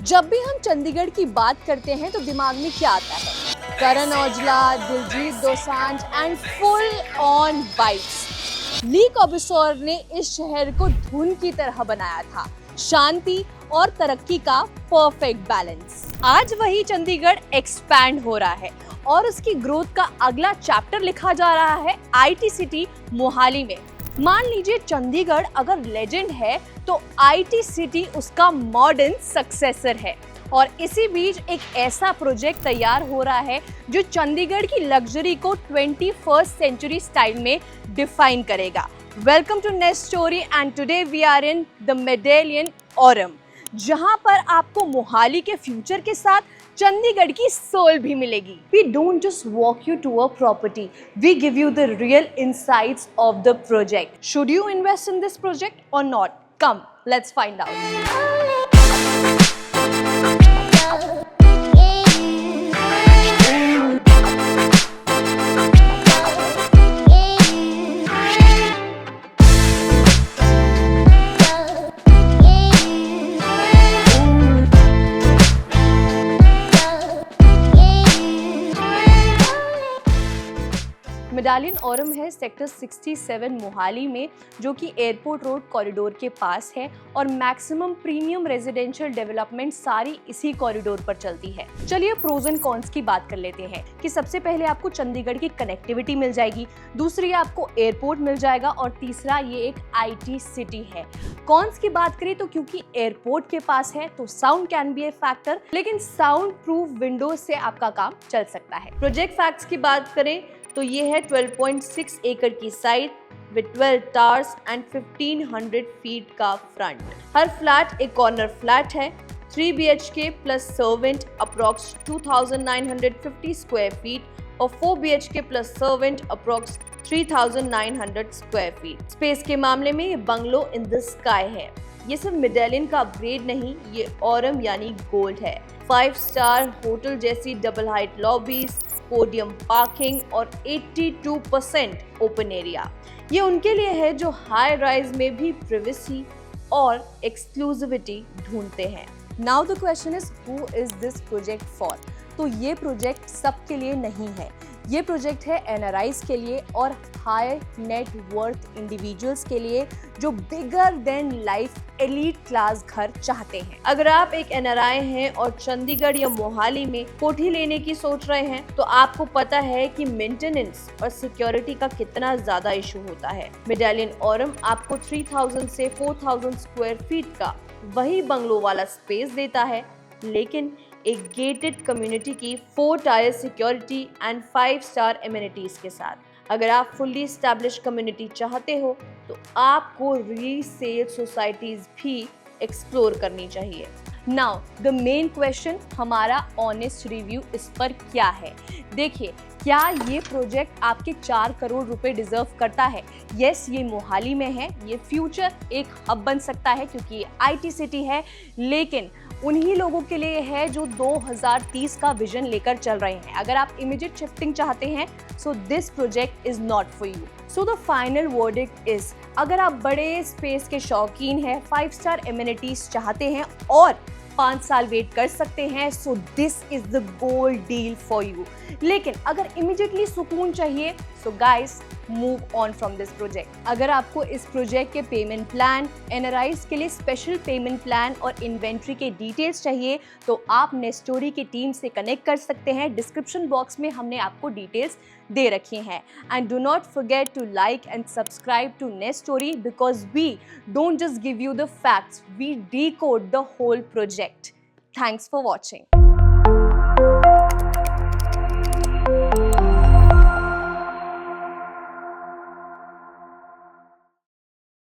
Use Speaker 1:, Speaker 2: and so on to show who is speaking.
Speaker 1: जब भी हम चंडीगढ़ की बात करते हैं तो दिमाग में क्या आता है? Karan Aujla, Diljit Dosanjh and full on vibes. Le Corbusier ने इस शहर को धुन की तरह बनाया था, शांति और तरक्की का परफेक्ट बैलेंस। आज वही चंडीगढ़ एक्सपैंड हो रहा है और उसकी ग्रोथ का अगला चैप्टर लिखा जा रहा है आईटी सिटी मोहाली में। मान लीजिए चंडीगढ़ अगर लेजेंड है तो आईटी सिटी उसका मॉडर्न सक्सेसर है। और इसी बीच एक ऐसा प्रोजेक्ट तैयार हो रहा है जो चंडीगढ़ की लग्जरी को 21st सेंचुरी स्टाइल में डिफाइन करेगा। Welcome to next story and today we are in the Medallion Aurum, जहां पर आपको मोहाली के फ्यूचर के साथ चंडीगढ़ की सोल भी मिलेगी। We don't just walk you to a property, we give you the real insights of the project. Should you invest in this project or not? Come, let's find out. Medallion Aurum है sector 67 Mohali में, जो कि airport road corridor के पास है और maximum premium residential development सारी इसी corridor पर चलती है। चलिए प्रोज एंड कॉन्स की बात कर लेते हैं कि सबसे पहले आपको चंडीगढ़ की कनेक्टिविटी मिल जाएगी, दूसरी आपको एयरपोर्ट मिल जाएगा और तीसरा ये एक आईटी सिटी है। कॉन्स की बात करें तो क्योंकि एयरपोर्ट के पास है तो sound can be A factor, लेकिन साउंड प्रूफ विंडोज से आपका काम चल सकता है। प्रोजेक्ट फैक्ट्स की बात करें तो ये है 12.6 एकड़ की site with 12 towers and 1500 feet का फ्रंट। हर फ्लैट एक कॉर्नर फ्लैट है। 3 BHK plus servant approx 2950 square feet और 4 BHK plus servant approx 3900 square feet. Space के मामले में ये बंगलो इन द स्काई है। ये सिर्फ मेडेलियन का अपग्रेड नहीं, ये औरम यानी गोल्ड है। 5 स्टार होटल जैसी double height lobbies, podium parking और 82% ओपन एरिया। ये उनके लिए है जो हाई राइज में भी प्राइवेसी और एक्सक्लूसिविटी ढूंढते हैं। Now the question is who is this project for? तो ये प्रोजेक्ट सबके लिए नहीं है। ये प्रोजेक्ट है एनआरआईज के लिए और हाई नेट वर्थ इंडिविजुअल्स के लिए जो bigger than life elite class घर चाहते हैं। अगर आप एक एनआरआई हैं और चंडीगढ़ या मोहाली में कोठी लेने की सोच रहे हैं तो आपको पता है कि मेंटेनेंस और सिक्योरिटी का कितना ज्यादा इशू होता है। मेडेलियन औरम आपको 3000 से 4000 स्क्वायर फीट का वही बंगलो वाला स्पेस देता है, लेकिन एक गेटेड कम्युनिटी की 4 tyre security and 5 star amenities के साथ। अगर आप फुल्ली एस्टैब्लिश कम्युनिटी चाहते हो तो आपको रीसेल सोसाइटीज भी एक्सप्लोर करनी चाहिए। नाउ द मेन क्वेश्चन, हमारा ऑनेस्ट रिव्यू इस पर क्या है? देखिए, क्या ये प्रोजेक्ट आपके 4 करोड़ रुपए डिजर्व करता है? यस, ये मोहाली में है, ये फ्यूचर एक हब बन सकता है क्योंकि ये आईटी सिटी है, लेकिन उन्हीं लोगों के लिए है जो 2030 का विजन लेकर चल रहे हैं। अगर आप इमीडिएट शिफ्टिंग चाहते हैं so this project is not for you. So the final verdict is, अगर आप बड़े स्पेस के शौकीन हैं, 5 स्टार एमिनिटीज चाहते हैं और 5 साल वेट कर सकते हैं, so this is the gold deal for you. लेकिन अगर इमीडिएटली सुकून चाहिए so guys move on from this project. अगर आपको इस प्रोजेक्ट के पेमेंट प्लान, एनआरआईज के लिए स्पेशल पेमेंट प्लान और इन्वेंट्री के डिटेल्स चाहिए तो आप नेस्टोरी की टीम से कनेक्ट कर सकते हैं। डिस्क्रिप्शन बॉक्स में हमने आपको डिटेल्स दे रखी हैं। And do not forget to like and subscribe to Nestory because we don't just give you the facts, we decode the whole project. Thanks for watching.